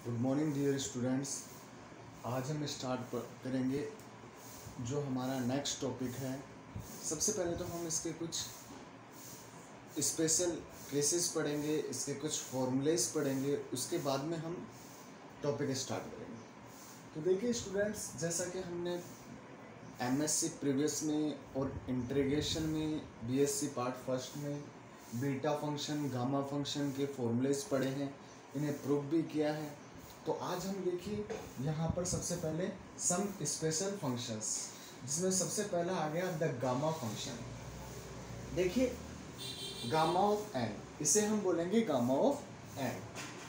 Good morning dear students. आज हम start करेंगे जो हमारा नेक्स्ट टॉपिक है। सबसे पहले तो हम इसके कुछ स्पेशल केसेस पढ़ेंगे, इसके कुछ फॉर्मूलेस पढ़ेंगे, उसके बाद में हम टॉपिक स्टार्ट करेंगे। तो देखिए स्टूडेंट्स, जैसा कि हमने एमएससी प्रीवियस में और इंटीग्रेशन में बीएससी पार्ट फर्स्ट में बीटा फंक्शन गामा फंक्शन के फॉर्मूलेस पढ़े हैं, इन्हें प्रूव भी किया है। तो आज हम देखिए यहाँ पर सबसे पहले सम स्पेशल फंक्शंस, जिसमें सबसे पहला आ गया द गामा फंक्शन। देखिए गामा ऑफ एन, इसे हम बोलेंगे गामा ऑफ एन,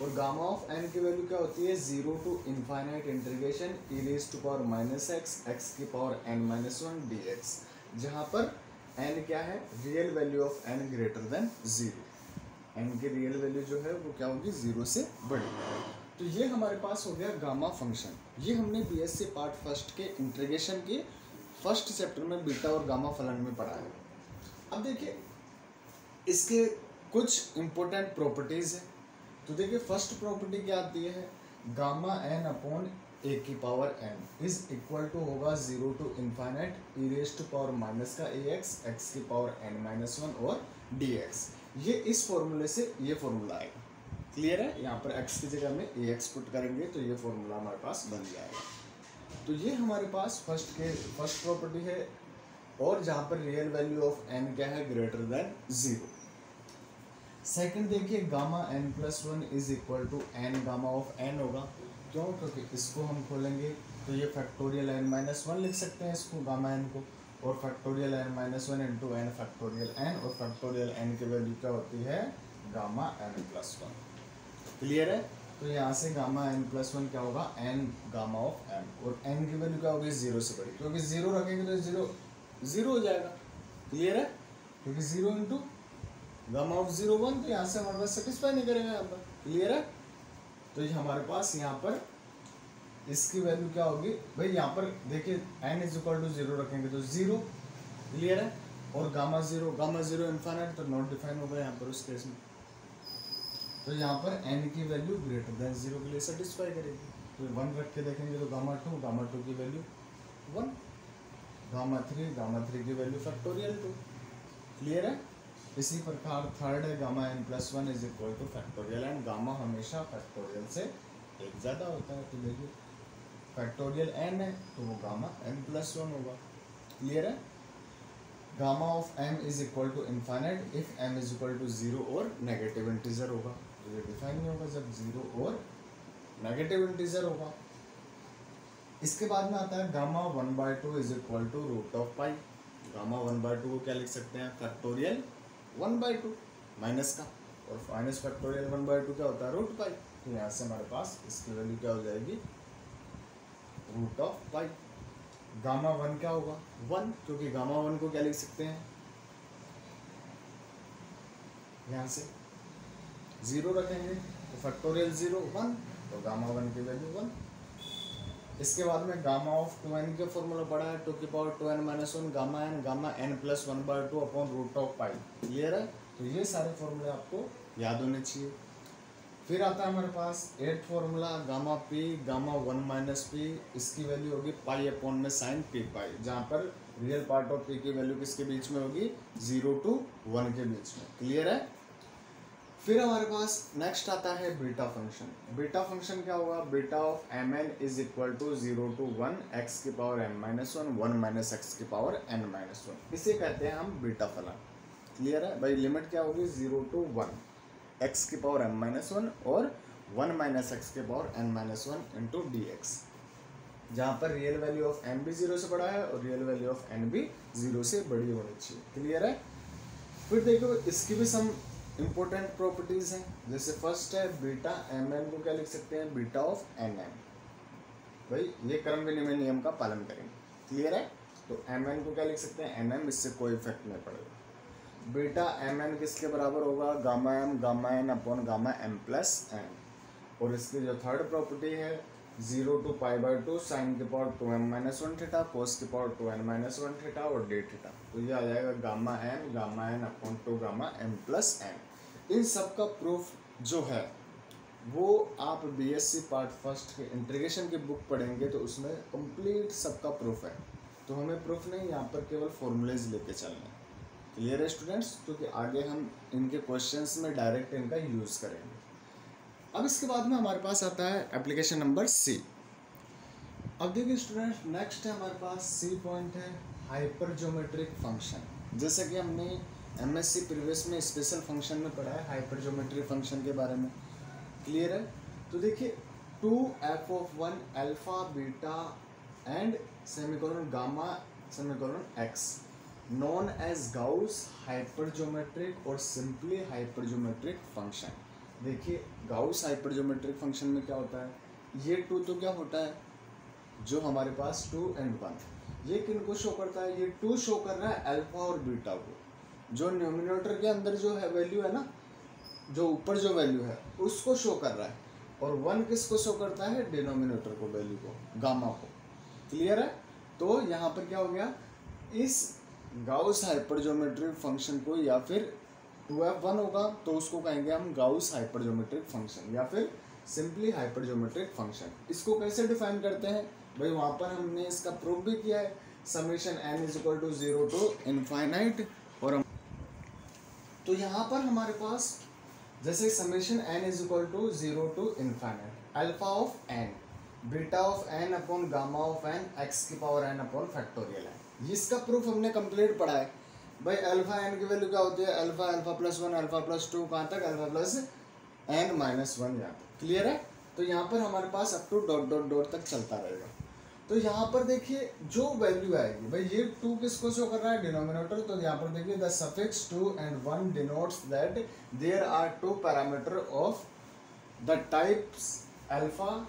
और गामा ऑफ एन की वैल्यू क्या होती है 0 to infinite integration e raise to power minus x की पावर n-1 dx, जहाँ पर n क्या है, real value of n greater than 0। n की रियल वैल्यू जो है वो क्या होगी, 0 से बड़ी। तो ये हमारे पास हो गया गामा फंक्शन। ये हमने बीएससी पार्ट फर्स्ट के इंटीग्रेशन के फर्स्ट चैप्टर में बीटा और गामा फलन में पढ़ा है। अब देखिए इसके कुछ इंपॉर्टेंट प्रॉपर्टीज है। तो देखिए फर्स्ट प्रॉपर्टी क्या आती है, गामा एन अपॉन ए की power N is equal to होगा 0 to infinite E raise to power minus का एक्स की पावर n-1 और dx। ये इस फॉर्मूले से ये फॉर्मूला आएगा। क्लियर है, यहाँ पर x की जगह में ax पुट करेंगे तो ये फॉर्मूला हमारे पास बन जाएगा। तो ये हमारे पास फर्स्ट प्रॉपर्टी है, और जहाँ पर रियल वैल्यू ऑफ n क्या है, ग्रेटर देन 0। सेकंड देखिए gamma n+1 is equal to n gamma of n होगा। क्यों, क्योंकि इसको हम खोलेंगे तो ये फैक्टोरियल n-1 लिख सकते हैं इसको, गामा n को, और factorial n-1 into n factorial n, और फैक्टोरियल n की वैल्यू क्या होती है, गामा n+1। क्लियर है। तो यहाँ से गामा n+1 क्या होगा, n गामा ऑफ n, और n की वैल्यू क्या होगी, 0 से बड़ी, क्योंकि 0 रखेंगे तो 0 हो जाएगा। क्लियर है, क्योंकि 0 इंटू गामा ऑफ 0 1, तो यहाँ से हमारे पास सेटिस्फाई नहीं करेगा यहाँ पर। क्लियर है। तो ये हमारे पास यहाँ पर इसकी वैल्यू क्या होगी भाई, यहाँ पर देखिए n इज इक्वल टू 0 रखेंगे तो 0। क्लियर है, और गामा 0 इनफाइनाइट तो नॉट डिफाइन होगा यहाँ पर उस केस में। तो यहाँ पर n की वैल्यू ग्रेटर देन 0 के लिए सेटिस्फाई करेगी। तो 1 रख के देखेंगे तो गामा 2 की वैल्यू 1, गामा 3 की वैल्यू फैक्टोरियल 2। क्लियर है। इसी प्रकार थर्ड है gamma n+1 is equal two factorial n। Gamma हमेशा फैक्टोरियल से एक ज़्यादा होता है, तो देखिए फैक्टोरियल n है तो वो गामा n+1 होगा। क्लियर है। Gamma of m is equal to infinite if m is equal to 0 और नेगेटिव इंटीजर होगा। तो ये डिफाइन नहीं होगा जब 0 और नेगेटिव इंटीजर होगा। इसके बाद में आता है gamma 1/2 is equal to root of pi. Gamma 1/2 को क्या लिख सकते हैं, फैक्टोरियल 1/2 माइनस का, और माइनस फैक्टोरियल 1/2 क्या होता है, रूट पाई। तो यहाँ से हमारे पास इसकी वैल्यू क्या हो जाएगी, रूट ऑफ पाई। गामा 1 क्या होगा, 1, क्योंकि गामा 1 को क्या लिख सकते हैं, यहाँ से 0 रखेंगे तो फैक्टोरियल 0 1, तो गामा 1 की वैल्यू 1। इसके बाद में गामा ऑफ 2n का फॉर्मूला पड़ा है 2 की power 2n-1 gamma n+1/2 upon root of pi. Clear है। तो ये सारे फॉर्मूले आपको याद होने चाहिए। फिर आता है हमारे पास 8th formula gamma p gamma 1 - p, इसकी वैल्यू होगी पाई अपॉन में साइन p पाई, जहाँ पर रियल पार्ट ऑफ p की वैल्यू किसके बीच में होगी, 0 to 1 के बीच में। क्लियर है। फिर हमारे पास नेक्स्ट आता है बीटा फंक्शन। बीटा फंक्शन क्या होगा, beta of mn is equal to 0 to 1 x की पावर n-1 1 - x की पावर n-1, इसे कहते हैं हम बीटा फलन। क्लियर है भाई। लिमिट क्या होगी, 0 to 1 x की पावर m-1 और 1 - x की पावर n-1 इंटू dx, जहाँ पर रियल वैल्यू ऑफ m भी 0 से बड़ा है और रियल वैल्यू ऑफ n भी 0 से बड़ी होनी चाहिए। क्लियर है। फिर देखो इसकी भी सम इंपॉर्टेंट प्रॉपर्टीज हैं। जैसे फर्स्ट है बीटा mn को क्या लिख सकते हैं, बीटा ऑफ nm। भाई ये क्रम विनिमय नियम का पालन करेंगे। क्लियर है। तो mn को क्या लिख सकते हैं, nm, इससे कोई इफेक्ट नहीं पड़ेगा। बीटा mn किसके बराबर होगा, gamma m gamma n upon gamma m+n। और इसकी जो थर्ड प्रॉपर्टी है 0 to π/2 साइन की पावर 2m-1 थीटा कोस की पावर 2n-1 थीटा और d थीटा। तो ये आ जाएगा gamma n upon 2 gamma m+n। इन सब का प्रूफ जो है वो आप बीएससी पार्ट फर्स्ट के इंटीग्रेशन की बुक पढ़ेंगे तो उसमें कंप्लीट सबका प्रूफ है। तो हमें प्रूफ नहीं, यहाँ पर केवल फॉर्मूलेज लेके चलना है। क्लियर है स्टूडेंट्स? क्योंकि आगे हम इनके क्वेश्चंस में डायरेक्ट इनका यूज़ करेंगे। अब इसके बाद में हमारे पास आता है एप्लीकेशन नंबर सी। अब देखिए स्टूडेंट्स, नेक्स्ट है हमारे पास सी पॉइंट है हाइपर ज्योमेट्रिक फंक्शन। जैसे कि हमने एमएससी प्रीवियस में स्पेशल फंक्शन में पढ़ा है हाइपर ज्योमेट्रिक फंक्शन के बारे में। क्लियर है? तो देखिए 2f(1) alpha beta and semicolon gamma semicolon X known as Gauss hypergeometric और सिंपली हाइपर ज्योमेट्रिक फंक्शन। देखिए गाउस हाइपर ज्योमेट्रिक फंक्शन में क्या होता है, ये 2 तो क्या होता है जो हमारे पास 2 and 1, ये किन को शो करता है, ये 2 शो कर रहा है अल्फा और बीटा को। जो न्यूमिनेटर के अंदर जो है वैल्यू है ना, जो ऊपर जो वैल्यू है उसको शो कर रहा है, और 1 किसको शो करता है, डिनोमिनेटर को, वैल्यू को, गामा को। क्लियर है? तो यहाँ पर क्या हो गया, इस गाउस हाइपर ज्योमेट्रिक फंक्शन को, या फिर 2f(1) होगा तो उसको कहेंगे हम गाउस हाइपर ज्योमेट्रिक फंक्शन या फिर सिंपली हाइपर ज्योमेट्रिक फंक्शन। इसको कैसे डिफाइन करते हैं भाई, वहाँ पर हमने इसका प्रूफ भी किया है, समेशन n = 0 to इनफाइनाइट। और हम तो यहाँ पर हमारे पास जैसे summation n = 0 to infinite alpha of n beta of n upon gamma of n x की पावर n अपॉन फैक्टोरियल है। इसका प्रूफ हमने कंप्लीट पढ़ा है भाई। अल्फा n की वैल्यू क्या होती है, alpha alpha plus 1 alpha plus 2, कहाँ तक, अल्फा प्लस n माइनस 1 यहाँ तक। क्लियर है? तो यहाँ पर हमारे पास up to dot dot dot तक चलता रहेगा। तो यहाँ पर देखिए जो वैल्यू आएगी भाई, ये 2 किसको शो कर रहा है, डिनोमिनेटर। तो यहाँ पर देखिए the suffix 2 and 1 denotes that there are 2 parameter of the types alpha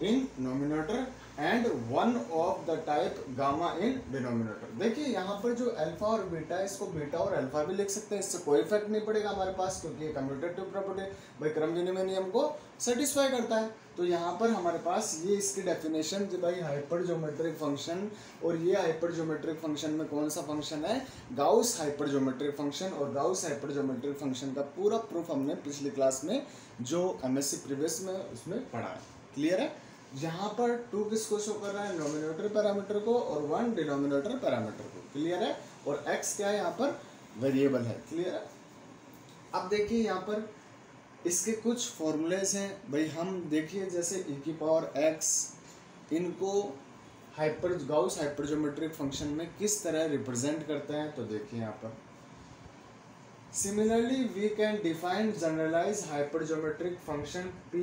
in numerator and 1 of the type gamma in denominator. देखिए यहाँ पर जो अल्फा और बीटा है, इसको बीटा और अल्फा भी लिख सकते हैं, इससे कोई इफेक्ट नहीं पड़ेगा हमारे पास, क्योंकि ये कम्यूटेटिव प्रॉपर्टी भाई क्रम विनिमय नियम को सेटिस्फाई करता है। तो यहाँ पर हमारे पास ये इसकी डेफिनेशन जो भाई हाइपर ज्योमेट्रिक फंक्शन, और ये हाइपर ज्योमेट्रिक फंक्शन में कौन सा फंक्शन है, गाउस हाइपर ज्योमेट्रिक फंक्शन। और गाउस हाइपर ज्योमेट्रिक फंक्शन का पूरा प्रूफ हमने पिछली क्लास में जो एमएससी प्रीवियस में उसमें पढ़ा है। क्लियर है? यहाँ पर 2 किसको शो कर रहा है, नोमिनेटर पैरामीटर को, और 1 डिनोमिनेटर पैरामीटर को। क्लियर है? और x क्या है, यहाँ पर वेरिएबल है। क्लियर है? अब देखिए यहाँ पर इसके कुछ फॉर्मूलेज हैं भाई। हम देखिए जैसे e⁻x, इनको hyper Gauss hypergeometric function में किस तरह रिप्रेजेंट करते हैं। तो देखिए यहाँ पर Similarly, we can define generalized hypergeometric function p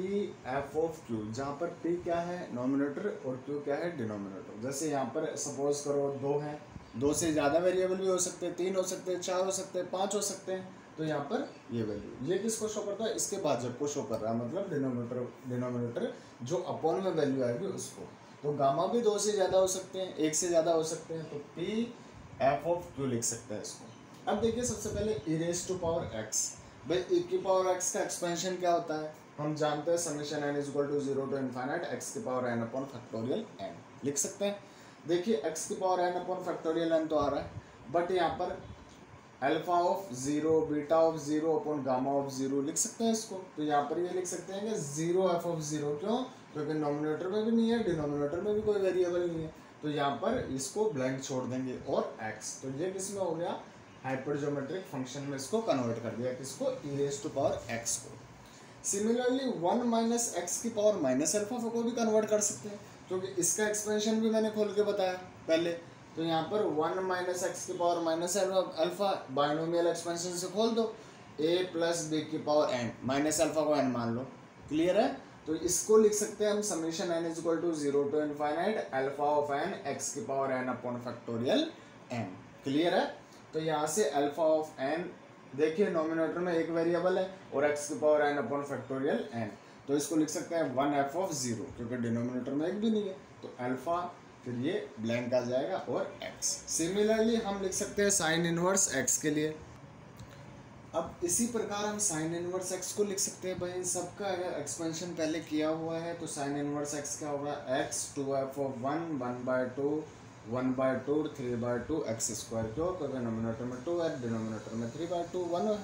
f of q, जहाँ पर p क्या है, नोमिनेटर, और q क्या है, डिनोमिनेटर। जैसे यहाँ पर सपोज करो 2 है, 2 से ज़्यादा वेरिएबल भी हो सकते हैं, 3 हो सकते हैं, 4 हो सकते हैं, 5 हो सकते हैं। तो यहाँ पर ये वैल्यू, ये किसको शो करता है, इसके भाजक को शो कर रहा है, मतलब डिनोमिनेटर जो अपॉन में वैल्यू आएगी उसको। तो गामा भी 2 से ज़्यादा हो सकते हैं, 1 से ज़्यादा हो सकते हैं, तो p f of q लिख सकते हैं इसको। अब देखिए सबसे पहले e⁻x, भाई e⁻x का एक्सपेंशन क्या होता है, हम जानते हैं summation n = 0 to infinite x की power n upon factorial n लिख सकते हैं। देखिए x की power n upon factorial n तो आ रहा है, बट यहाँ पर alpha of 0 beta of 0 upon gamma of 0 लिख सकते हैं इसको। तो यहाँ पर ये लिख सकते हैं कि 0f of 0, क्यों, क्योंकि नोमिनेटर में भी नहीं है, डिनोमिनेटर में भी कोई वेरिएबल नहीं है, तो यहाँ पर इसको ब्लैंक छोड़ देंगे। और x, तो ये किस में हो गया, हाइपर ज्योमेट्रिक फंक्शन में इसको कन्वर्ट कर दिया, किसको, e⁻x को। सिमिलरली 1 - x की पावर माइनस अल्फा को भी कन्वर्ट कर सकते हैं, क्योंकि इसका एक्सपेंशन भी मैंने खोल के बताया पहले। तो यहाँ पर 1 - x की power minus alpha binomial expansion से खोल दो, a + b की पावर n, माइनस अल्फा को n मान लो। क्लियर है? तो इसको लिख सकते हैं हम summation n = 0 to infinite alpha of n x की power n upon factorial n। Clear है? तो यहाँ से अल्फा ऑफ n, देखिए नोमिनेटर में एक वेरिएबल है और x की power n upon factorial n, तो इसको लिख सकते हैं 1f of 0, क्योंकि डिनोमिनेटर में एक भी नहीं है, तो अल्फा, फिर ये ब्लैंक आ जाएगा, और x। सिमिलरली हम लिख सकते हैं साइन इनवर्स x के लिए। अब इसी प्रकार हम साइन इनवर्स x को लिख सकते हैं भाई। सबका अगर एक्सपेंशन पहले किया हुआ है तो साइन इनवर्स x क्या होगा, x 2f of 1 1/2 1/2 3/2 x square, क्यों, क्योंकि नोमिनेटर में 2 है, डिनोमिनेटर में 3/2 1 है।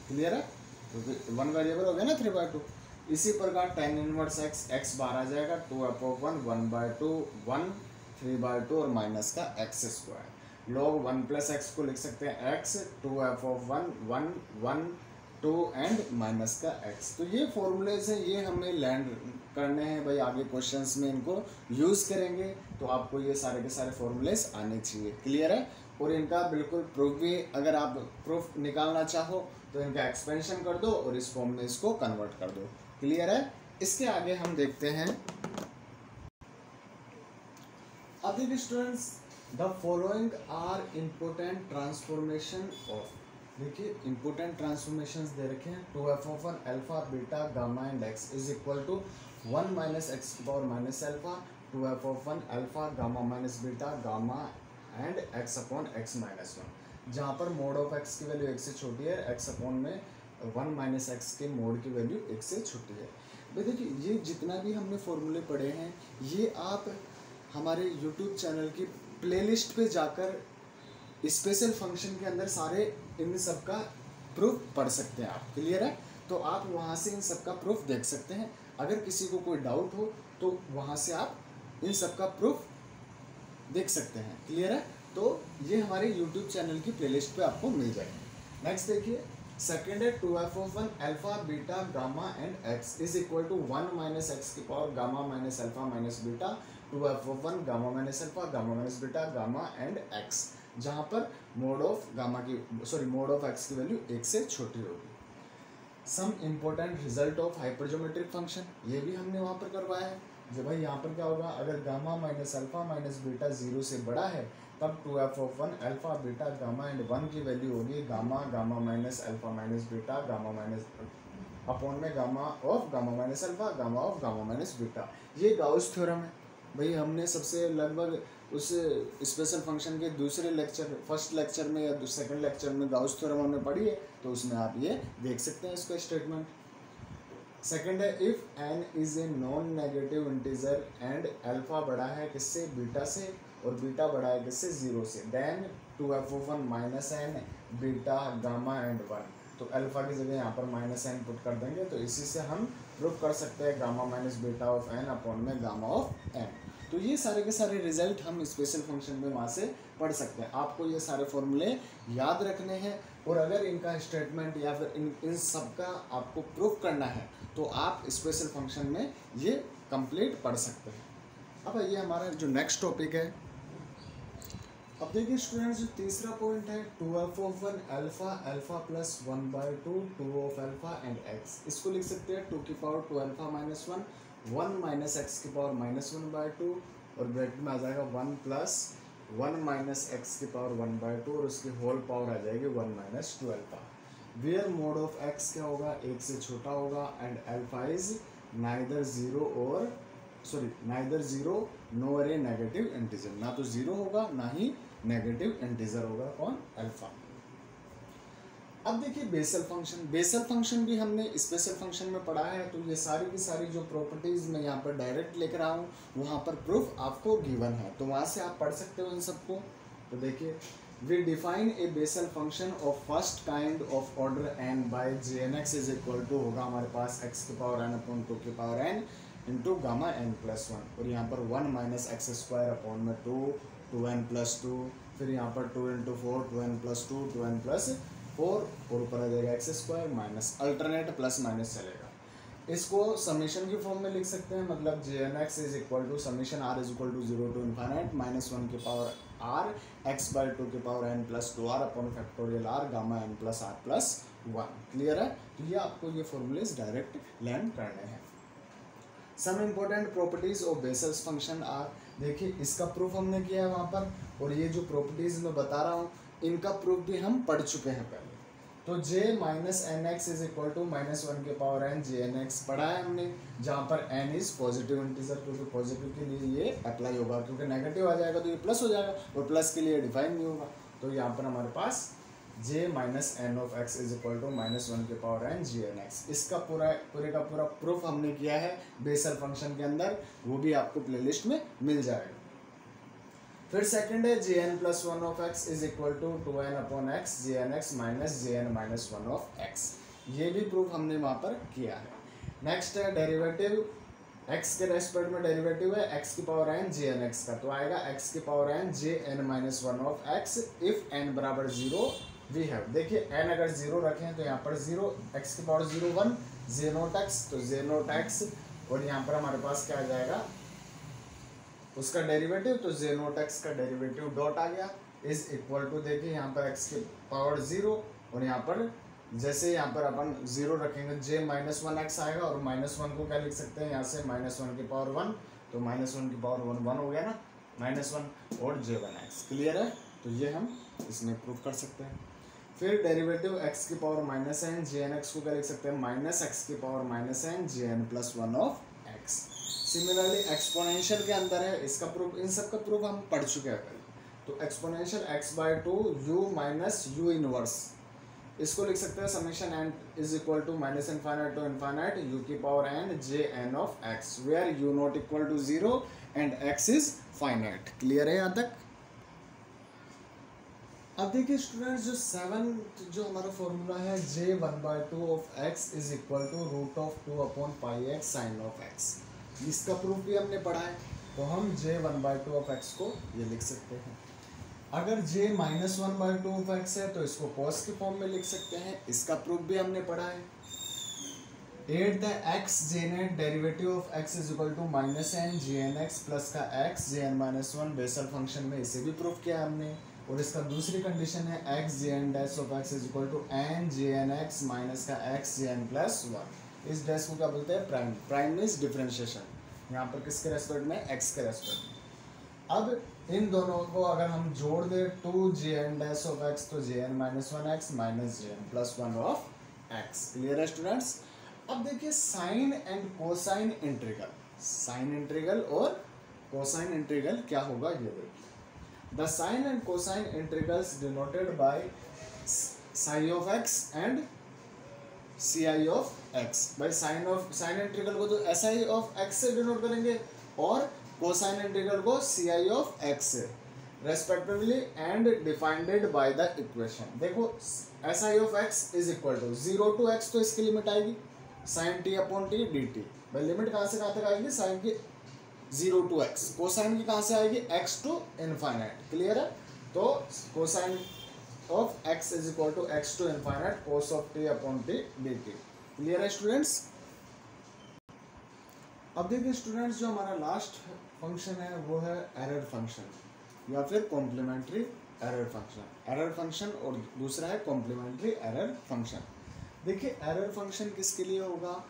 क्लियर है? क्योंकि 1 वेरिएबल हो गया ना 3/2। इसी प्रकार टेन इनवर्स एक्स, एक्स बाहर आ जाएगा, 2f(1) 1/2 1 3/2 और माइनस का x square. Log 1 plus x को लिख सकते हैं एक्स, 2f(1) 1 1 2 एंड माइनस का एक्स। तो ये फॉर्मूलेज हैं, ये हमें लैंड करने हैं भाई, आगे क्वेश्चंस में इनको यूज़ करेंगे, तो आपको ये सारे के सारे फॉर्मूलेज आने चाहिए। क्लियर है? और इनका बिल्कुल प्रूफ भी, अगर आप प्रूफ निकालना चाहो तो इनका एक्सपेंशन कर दो और इस फॉर्म में इसको कन्वर्ट कर दो। क्लियर है? इसके आगे हम देखते हैं, अब देखिए students, the following are important transformation of, देखिए इंपोर्टेंट ट्रांसफॉर्मेशंस दे रखे हैं, 2f(1) alpha beta gamma and x is equal to 1 minus x की power minus alpha, 2f(1) alpha gamma minus beta gamma and x upon x minus 1, जहाँ पर mod of x की value 1 से छोटी है, एक्स अपॉन में 1 minus x के mod की वैल्यू 1 से छोटी है। भाई देखिए ये जितना भी हमने फॉर्मूले पढ़े हैं, ये आप हमारे यूट्यूब चैनल की प्लेलिस्ट पे जाकर स्पेशल फंक्शन के अंदर सारे इन सब का प्रूफ पढ़ सकते हैं आप। क्लियर है? तो आप वहाँ से इन सब का प्रूफ देख सकते हैं। अगर किसी को कोई डाउट हो तो वहाँ से आप इन सब का प्रूफ देख सकते हैं। क्लियर है? तो ये हमारे यूट्यूब चैनल की प्लेलिस्ट पे आपको मिल जाएगा। नेक्स्ट देखिए, सेकेंड है 2f(1) alpha beta gamma and x is equal to 1 minus x की power gamma minus alpha minus beta, 2f(1) gamma minus alpha gamma minus beta gamma and x, जहाँ पर mod of gamma की mod of x की value 1 से छोटी होगी। Some important result of hypergeometric function, ये भी हमने वहाँ पर करवाया है। जब भाई यहाँ पर क्या होगा, अगर gamma minus alpha minus beta 0 से बड़ा है तब 2f(1) alpha beta gamma and 1 की वैल्यू होगी gamma gamma minus alpha minus beta gamma minus upon में gamma of gamma minus alpha gamma of gamma minus beta. ये गाउस थ्योरम है भाई, हमने सबसे लगभग उस स्पेशल फंक्शन के दूसरे लेक्चर, फर्स्ट लेक्चर में या सेकंड लेक्चर में गाउस थ्योरम हमने पढ़ी है, तो उसमें आप ये देख सकते हैं इसका स्टेटमेंट। सेकंड है, if N is a non negative integer and alpha बड़ा है किससे, बीटा से, और बीटा बड़ा है किससे, 0 से, then 2f(1) minus N beta gamma and 1, तो अल्फा की जगह यहाँ पर माइनस एन पुट कर देंगे, तो इसी से हम प्रूव कर सकते हैं gamma minus beta of N upon में गामा ऑफ एन। तो ये सारे के सारे रिजल्ट हम स्पेशल फंक्शन में वहाँ से पढ़ सकते हैं। आपको ये सारे फॉर्मूले याद रखने हैं, और अगर इनका स्टेटमेंट या फिर इन सब का आपको प्रूफ करना है तो आप स्पेशल फंक्शन में ये कंप्लीट पढ़ सकते हैं। अब ये हमारा जो नेक्स्ट टॉपिक है, अब देखिए स्टूडेंट्स, जो तीसरा पॉइंट है 2f(1) alpha alpha plus 1/2 2 of alpha and X, इसको लिख सकते हैं 2 की power 2 alpha minus 1 1 minus x की पावर माइनस 1/2, और ब्रैकेट में आ जाएगा 1 प्लस 1 माइनस एक्स की पावर 1/2 और उसकी होल पावर आ जाएगी 1 minus 2 alpha. Where mod of X क्या होगा, 1 से छोटा होगा, and alpha is neither zero NOR A negative integer, ना तो जीरो होगा ना ही नेगेटिव इंटीजर होगा, कौन, अल्फा। अब देखिए बेसल फंक्शन भी हमने स्पेशल फंक्शन में पढ़ा है, तो ये सारी की सारी जो प्रॉपर्टीज मैं यहाँ पर डायरेक्ट लिख रहा हूँ, वहाँ पर प्रूफ आपको गिवन है, तो वहाँ से आप पढ़ सकते हो इन सबको। तो देखिए, we define a Bessel function of first kind of order n by Jnx is equal to होगा हमारे पास x की पावर n अपॉन 2 की power n into gamma n plus 1, और यहाँ पर 1 माइनस एक्स स्क्वायर अपॉन में 2n प्लस 2, फिर यहाँ पर 2 into 4 2n plus 2 2n plus 4, और ऊपर आ जाएगा x square minus alternate plus minus चलेगा। इसको समीशन की फॉर्म में लिख सकते हैं, मतलब Jnx is equal to summation r is equal to 0 to infinite minus 1 की पावर r x/2 की power n plus 2r upon factorial r gamma n plus r plus 1। Clear है? तो ये आपको ये फॉर्मूलेज डायरेक्ट लर्न करने हैं। Some important properties of Bessel's function are, देखिए इसका प्रूफ हमने किया है वहाँ पर, और ये जो प्रॉपर्टीज मैं बता रहा हूँ इनका प्रूफ भी हम पढ़ चुके हैं पहले। तो j minus N X is equal to minus 1 के पावर n Jnx पढ़ा है हमने, जहाँ पर n इज पॉजिटिव इंटीजर, क्योंकि पॉजिटिव के लिए ये अप्लाई होगा, क्योंकि नेगेटिव आ जाएगा तो ये प्लस हो जाएगा, और प्लस के लिए डिफाइन नहीं होगा। तो यहाँ पर हमारे पास j minus N of x is equal to minus 1 के पावर n Jnx, इसका पूरे का पूरा प्रूफ हमने किया है बेसल फंक्शन के अंदर, वो भी आपको प्लेलिस्ट में मिल जाएगा। फिर सेकंड है jn plus 1 of x is equal to 2n upon x Jnx minus jn minus 1 of x, ये भी प्रूफ हमने वहाँ पर किया है। नेक्स्ट है डेरिवेटिव, x के रेस्पेक्ट में डेरिवेटिव है x की power n J N X का, तो आएगा x की power n J N minus one of x if n बराबर 0 वी हैव। देखिए n अगर 0 रखें तो यहाँ पर 0, x की पावर 0 1 जे नोट x, तो जे नोट x, और यहाँ पर हमारे पास क्या आ जाएगा उसका डेरिवेटिव, तो जे नोट x का डेरिवेटिव डॉट आ गया इज इक्वल टू, देखिए यहाँ पर x की पावर 0 और यहाँ पर जैसे यहाँ पर अपन 0 रखेंगे जे माइनस वन एक्स आएगा, और माइनस वन को क्या लिख सकते हैं यहाँ से माइनस वन की पावर 1, तो माइनस वन की पावर 1 1 हो गया ना, माइनस वन और जे वन एक्स। क्लियर है, तो ये हम इसमें प्रूव कर सकते हैं। फिर डेरिवेटिव x की power minus N J N X को क्या लिख सकते हैं माइनस एक्स की power minus N J N plus one of X. Similarly exponential के अंदर है इसका प्रूफ, इन सब का प्रूफ हम पढ़ चुके हैं पहले। तो exponential x/2 u minus u inverse, इसको लिख सकते हैं summation n is equal to minus infinite to infinite u की power n J n of x, where u not equal to 0 and x is finite. Clear है यहाँ तक? अब देखिए स्टूडेंट्स, जो 7 जो हमारा फॉर्मूला है j1/2 ऑफ x is equal to root of 2/πx sine of x, इसका प्रूफ भी हमने पढ़ा है, तो हम j1/2 ऑफ x को ये लिख सकते हैं। अगर j माइनस 1/2 ऑफ x है तो इसको cos के फॉर्म में लिख सकते हैं, इसका प्रूफ भी हमने पढ़ा है। 8 the x jn derivative of x is equal to minus N J N X plus का x jn minus 1 Bessel function में, इसे भी प्रूफ किया हमने। और इसका दूसरी कंडीशन है x jn dash of x is equal to n jn x minus का x jn प्लस 1। इस डैश को क्या बोलते हैं प्राइम, प्राइम मीन्स डिफरेंशिएशन, यहाँ पर किसके रेस्पेक्ट में x के रेस्पेक्ट में। अब इन दोनों को अगर हम जोड़ दे 2 jn डैश ऑफ x, तो jn minus 1x minus jn plus 1 of x। Clear है स्टूडेंट्स? अब देखिए sine and cosine integral, sine integral और कोसाइन इंटीग्रल क्या होगा ये देखिए। The sine and cosine integrals denoted by si of x and C I of x। भाई sine integral को तो एस आई ऑफ x से डिनोट करेंगे और कोसाइन इंटीग्रल को सी आई ऑफ एक्स से respectively and defined by the equation. देखो S I of x is equal to 0 to x, तो इसकी लिमिट आएगी sine t upon t d t. भाई लिमिट कहाँ से कहाँ तक आएगी, साइन की 0 टू x, कोसाइन की कहाँ से आएगी x टू इनफाइनाइट। क्लियर है, तो cosine of x is equal to x to infinite cos of t upon t d t. Clear है स्टूडेंट्स? अब देखिए स्टूडेंट्स, जो हमारा लास्ट फंक्शन है वो है एरर फंक्शन या फिर complementary error function. Error function और दूसरा है कॉम्प्लीमेंट्री एरर फंक्शन। देखिए एरर फंक्शन किसके लिए होगा,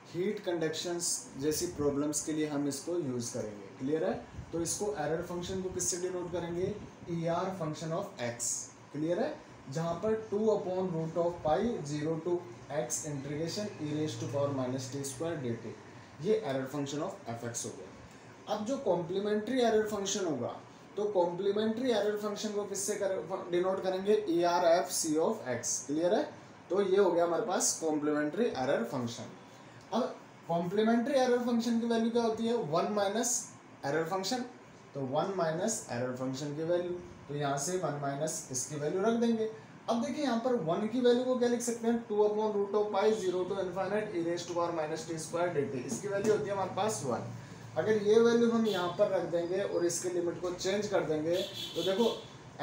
हीट कंडक्शंस जैसी प्रॉब्लम्स के लिए हम इसको यूज़ करेंगे। क्लियर है, तो इसको एरर फंक्शन को किससे डिनोट करेंगे, ER function of x। Clear है, जहाँ पर 2/√π 0 to x integration e raise to power minus t square dt, ये एरर फंक्शन ऑफ fx हो गया। अब जो कॉम्प्लीमेंट्री एरर फंक्शन होगा, तो कॉम्प्लीमेंट्री एरर फंक्शन को किससे डिनोट करेंगे, ERFC ऑफ x। क्लियर है, तो ये हो गया हमारे पास कॉम्प्लीमेंट्री एरर फंक्शन। अब कॉम्प्लीमेंट्री एरर फंक्शन की वैल्यू क्या होती है, 1 माइनस एरर फंक्शन, तो 1 माइनस एरर फंक्शन की वैल्यू, तो यहाँ से 1 माइनस इसकी वैल्यू रख देंगे। अब देखिए यहाँ पर 1 की वैल्यू को क्या लिख सकते हैं, 2/√π 0 to infinite e raise to power minus t square dt, इसकी वैल्यू होती है हमारे पास 1। अगर ये वैल्यू हम यहाँ पर रख देंगे और इसके लिमिट को चेंज कर देंगे, तो देखो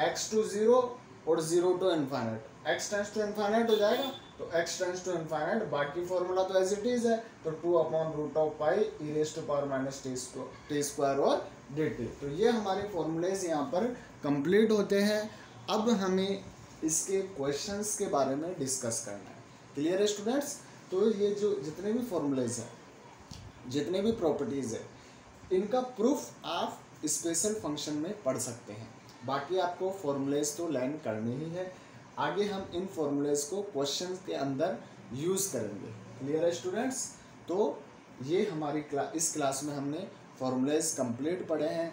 x टू 0 और 0 to infinite, x tends to infinite हो जाएगा, तो x टेंड्स टू इनफाइनाइट, बाकी फॉर्मूला तो एज इट इज है, तो 2/√π e raise to power minus t square और dt। तो ये हमारे फॉर्मूलेज यहाँ पर कंप्लीट होते हैं। अब हमें इसके क्वेश्चंस के बारे में डिस्कस करना है। क्लियर है स्टूडेंट्स? तो ये जो जितने भी फॉर्मूलेज हैं, जितने भी प्रॉपर्टीज़ है, इनका प्रूफ आप स्पेशल फंक्शन में पढ़ सकते हैं। बाकी आपको फॉर्मूलेज तो लर्न करनी ही है, आगे हम इन फॉर्मूलेज को क्वेश्चन के अंदर यूज़ करेंगे। क्लियर है स्टूडेंट्स? तो ये हमारी इस क्लास में हमने फॉर्मूलेज कंप्लीट पढ़े हैं।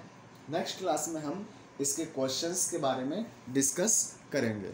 नेक्स्ट क्लास में हम इसके क्वेश्चंस के बारे में डिस्कस करेंगे।